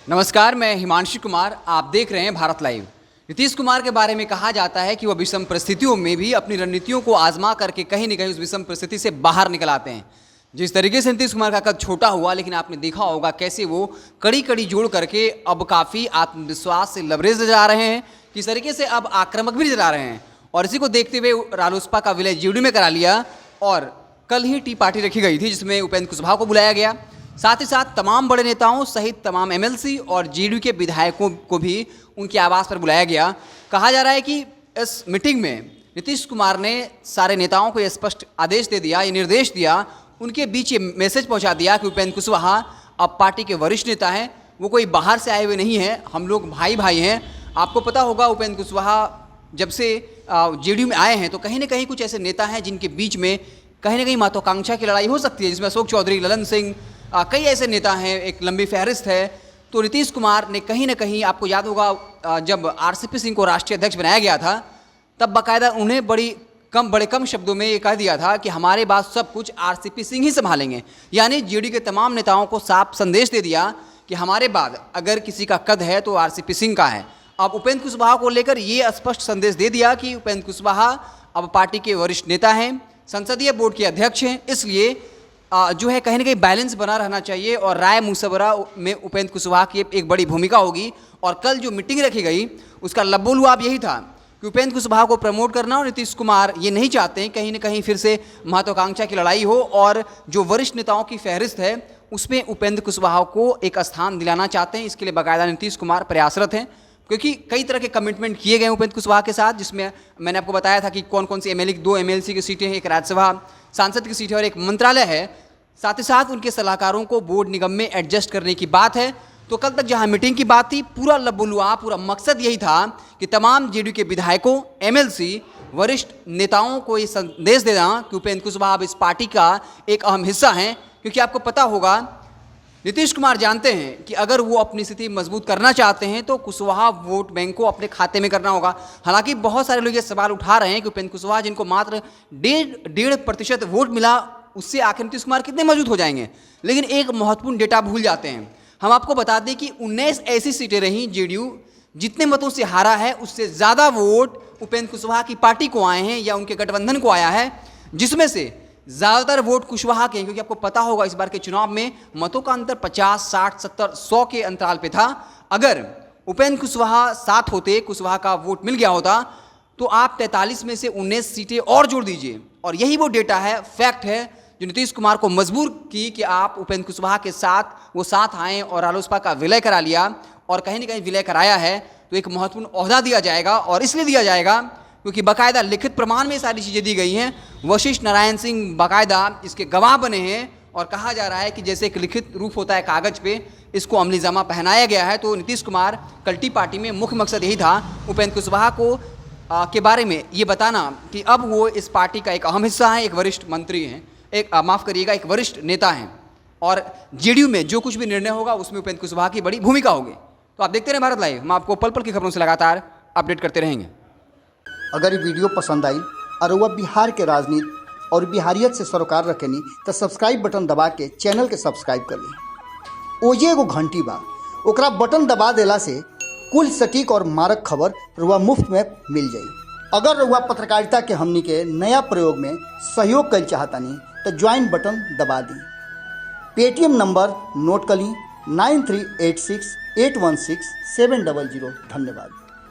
नमस्कार, मैं हिमांशु कुमार। आप देख रहे हैं भारत लाइव। नीतीश कुमार के बारे में कहा जाता है कि वह विषम परिस्थितियों में भी अपनी रणनीतियों को आजमा करके कहीं न कहीं उस विषम परिस्थिति से बाहर निकल आते हैं। जिस तरीके से नीतीश कुमार का कद छोटा हुआ, लेकिन आपने देखा होगा कैसे वो कड़ी कड़ी जोड़ करके अब काफ़ी आत्मविश्वास से लबरेज नजर आ रहे हैं, किस तरीके से अब आक्रामक भी नजर आ रहे हैं। और इसी को देखते हुए रालोसपा का विलय जेडीयू में करा लिया और कल ही टी पार्टी रखी गई थी जिसमें उपेंद्र कुशवाहा को बुलाया गया। साथ ही साथ तमाम बड़े नेताओं सहित तमाम एमएलसी और जेडीयू के विधायकों को भी उनके आवास पर बुलाया गया। कहा जा रहा है कि इस मीटिंग में नीतीश कुमार ने सारे नेताओं को यह स्पष्ट आदेश दे दिया, ये निर्देश दिया, उनके बीच ये मैसेज पहुंचा दिया कि उपेंद्र कुशवाहा अब पार्टी के वरिष्ठ नेता हैं, वो कोई बाहर से आए हुए नहीं हैं, हम लोग भाई भाई हैं। आपको पता होगा उपेंद्र कुशवाहा जब से जेडीयू में आए हैं तो कहीं ना कहीं कुछ ऐसे नेता हैं जिनके बीच में कहीं ना कहीं महत्वाकांक्षा की लड़ाई हो सकती है, जिसमें अशोक चौधरी, ललन सिंह, कई ऐसे नेता हैं, एक लंबी फहरिस्त है। तो नीतीश कुमार ने कहीं ना कहीं, आपको याद होगा जब आरसीपी सिंह को राष्ट्रीय अध्यक्ष बनाया गया था तब बाकायदा उन्हें बड़े कम शब्दों में ये कह दिया था कि हमारे बाद सब कुछ आरसीपी सिंह ही संभालेंगे। यानी जेडीयू के तमाम नेताओं को साफ संदेश दे दिया कि हमारे बाद अगर किसी का कद है तो आरसीपी सिंह का है। अब उपेंद्र कुशवाहा को लेकर ये स्पष्ट संदेश दे दिया कि उपेंद्र कुशवाहा अब पार्टी के वरिष्ठ नेता हैं, संसदीय बोर्ड के अध्यक्ष हैं, इसलिए जो है कहीं ना कहीं बैलेंस बना रहना चाहिए और राय मुशवरा में उपेंद्र कुशवाहा की एक बड़ी भूमिका होगी। और कल जो मीटिंग रखी गई उसका लबोलुआब यही था कि उपेंद्र कुशवाहा को प्रमोट करना, और नीतीश कुमार ये नहीं चाहते हैं कहीं ना कहीं फिर से महत्वाकांक्षा की लड़ाई हो और जो वरिष्ठ नेताओं की फहरिस्त है उसमें उपेंद्र कुशवाहा को एक स्थान दिलाना चाहते हैं। इसके लिए बाकायदा नीतीश कुमार प्रयासरत हैं, क्योंकि कई तरह के कमिटमेंट किए गए उपेंद्र कुशवाहा के साथ, जिसमें मैंने आपको बताया था कि कौन कौन सी दो एमएलसी की सीटें हैं, एक राज्यसभा सांसद की सीट है और एक मंत्रालय है। साथ ही साथ उनके सलाहकारों को बोर्ड निगम में एडजस्ट करने की बात है। तो कल तक जहां मीटिंग की बात थी, पूरा लबोलुआब, पूरा मकसद यही था कि तमाम जेडीयू के विधायकों, एमएलसी, वरिष्ठ नेताओं को ये संदेश देना कि उपेंद्र कुशवाहा अब इस पार्टी का एक अहम हिस्सा हैं। क्योंकि आपको पता होगा नीतीश कुमार जानते हैं कि अगर वो अपनी स्थिति मजबूत करना चाहते हैं तो कुशवाहा वोट बैंक को अपने खाते में करना होगा। हालांकि बहुत सारे लोग ये सवाल उठा रहे हैं कि उपेंद्र कुशवाहा जिनको मात्र 1.5% वोट मिला, उससे आखिर नीतीश कुमार कितने मजबूत हो जाएंगे। लेकिन एक महत्वपूर्ण डेटा भूल जाते हैं। हम आपको बता दें कि 19 ऐसी सीटें रहीं, जेडीयू जितने मतों से हारा है उससे ज़्यादा वोट उपेंद्र कुशवाहा की पार्टी को आए हैं या उनके गठबंधन को आया है, जिसमें से ज़्यादातर वोट कुशवाहा के हैं। क्योंकि आपको पता होगा इस बार के चुनाव में मतों का अंतर 50, 60, 70, 100 के अंतराल पे था। अगर उपेंद्र कुशवाहा साथ होते, कुशवाहा का वोट मिल गया होता, तो आप 43 में से 19 सीटें और जोड़ दीजिए। और यही वो डेटा है, फैक्ट है, जो नीतीश कुमार को मजबूर की कि आप उपेंद्र कुशवाहा के साथ आएँ और रालोसपा का विलय करा लिया। और कहीं ना कहीं विलय कराया है तो एक महत्वपूर्ण ओहदा दिया जाएगा, और इसलिए दिया जाएगा क्योंकि बाकायदा लिखित प्रमाण में सारी चीज़ें दी गई हैं। वशिष्ठ नारायण सिंह बाकायदा इसके गवाह बने हैं और कहा जा रहा है कि जैसे एक लिखित रूप होता है कागज़ पे, इसको अमली जामा पहनाया गया है। तो नीतीश कुमार कल टी पार्टी में मुख्य मकसद यही था उपेंद्र कुशवाहा को के बारे में ये बताना कि अब वो इस पार्टी का एक अहम हिस्सा है, एक वरिष्ठ मंत्री हैं, एक वरिष्ठ नेता हैं, और जेडीयू में जो कुछ भी निर्णय होगा उसमें उपेंद्र कुशवाहा की बड़ी भूमिका होगी। तो आप देखते रहे भारत लाइव, हम आपको पल पल की खबरों से लगातार अपडेट करते रहेंगे। अगर ये वीडियो पसंद आई और वह बिहार के राजनीति और बिहारियत से सरोकार रखेनी तो सब्सक्राइब बटन दबा के चैनल के सब्सक्राइब कर ली। ओजे एगो घंटी बा, ओकरा बटन दबा देला से कुल सटीक और मारक खबर रुआ मुफ्त में मिल जाई। अगर रुआ पत्रकारिता के हमनी के नया प्रयोग में सहयोग कर चाहतानी तो ज्वाइन बटन दबा दी। पेटीएम नंबर नोट कर ली 9386816700। धन्यवाद।